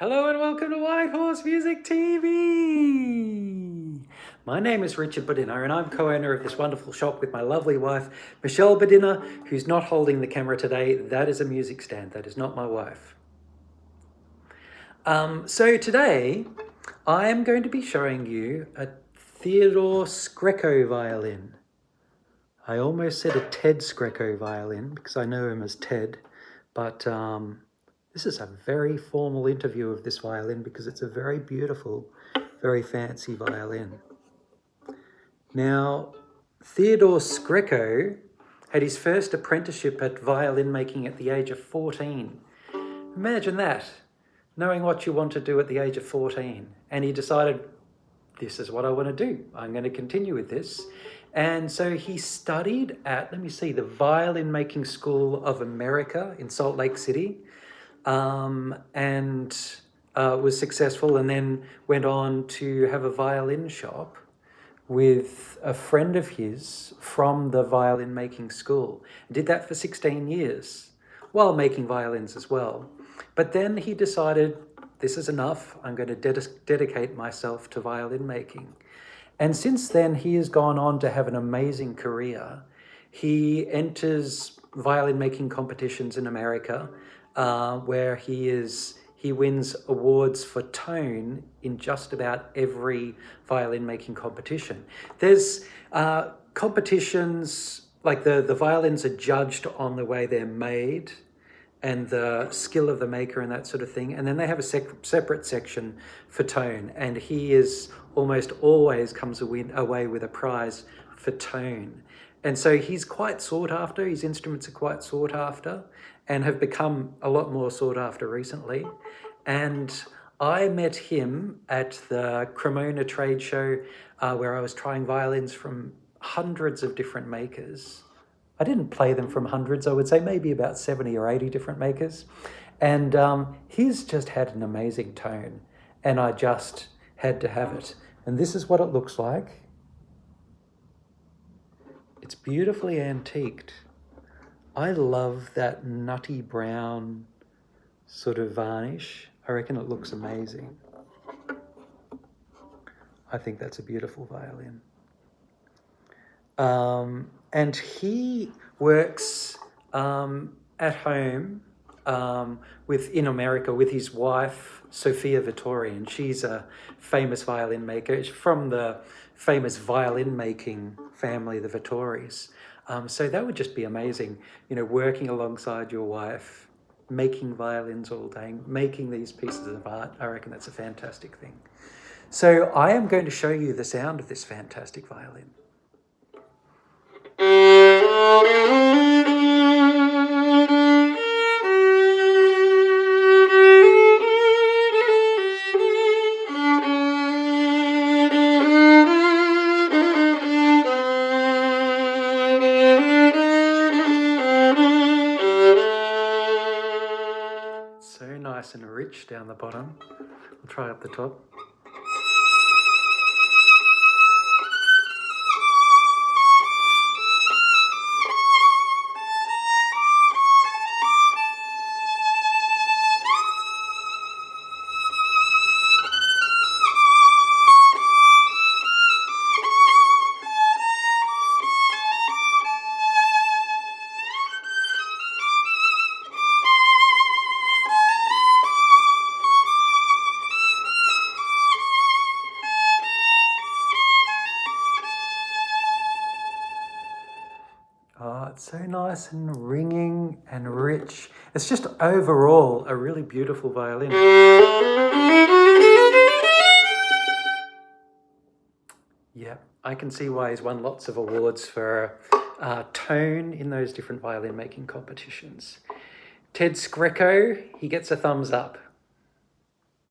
Hello and welcome to White Horse Music TV. My name is Richard Badinner and I'm co-owner of this wonderful shop with my lovely wife, Michelle Badinner, who's not holding the camera today. That is a music stand, that is not my wife. So today I am going to be showing you a Theodore Skreko violin. I almost said a Ted Skreko violin because I know him as Ted, but this is a very formal interview of this violin because it's a very beautiful, very fancy violin. Now, Theodore Skreko had his first apprenticeship at violin making at the age of 14. Imagine that, knowing what you want to do at the age of 14. And he decided, this is what I want to do. I'm going to continue with this. And so he studied at, the Violin Making School of America in Salt Lake City. And was successful, and then went on to have a violin shop with a friend of his from the violin making school. Did that for 16 years while making violins as well. But then he decided, this is enough, I'm going to dedicate myself to violin making. And since then he has gone on to have an amazing career. He enters violin making competitions in America, where he wins awards for tone in just about every violin making competition. There's competitions, like the violins are judged on the way they're made and the skill of the maker and that sort of thing. And then they have a separate section for tone. And he is almost always comes away with a prize for tone. And so he's quite sought after, his instruments are quite sought after and have become a lot more sought after recently. And I met him at the Cremona trade show where I was trying violins from hundreds of different makers. I didn't play them from hundreds, I would say maybe about 70 or 80 different makers. And he's just had an amazing tone and I just had to have it. And this is what it looks like. It's beautifully antiqued. I love that nutty brown sort of varnish. I reckon it looks amazing. I think that's a beautiful violin. And he works at home in America with his wife, Sophia Vittori, and she's a famous violin maker. She's from the famous violin making family, the Vittoris. So that would just be amazing, working alongside your wife, making violins all day, making these pieces of art. I reckon that's a fantastic thing. So I am going to show you the sound of this fantastic violin. So nice and rich down the bottom. I'll try up the top. Oh, it's so nice and ringing and rich. It's just overall a really beautiful violin. Yeah, I can see why he's won lots of awards for tone in those different violin making competitions. Ted Skreko, he gets a thumbs up.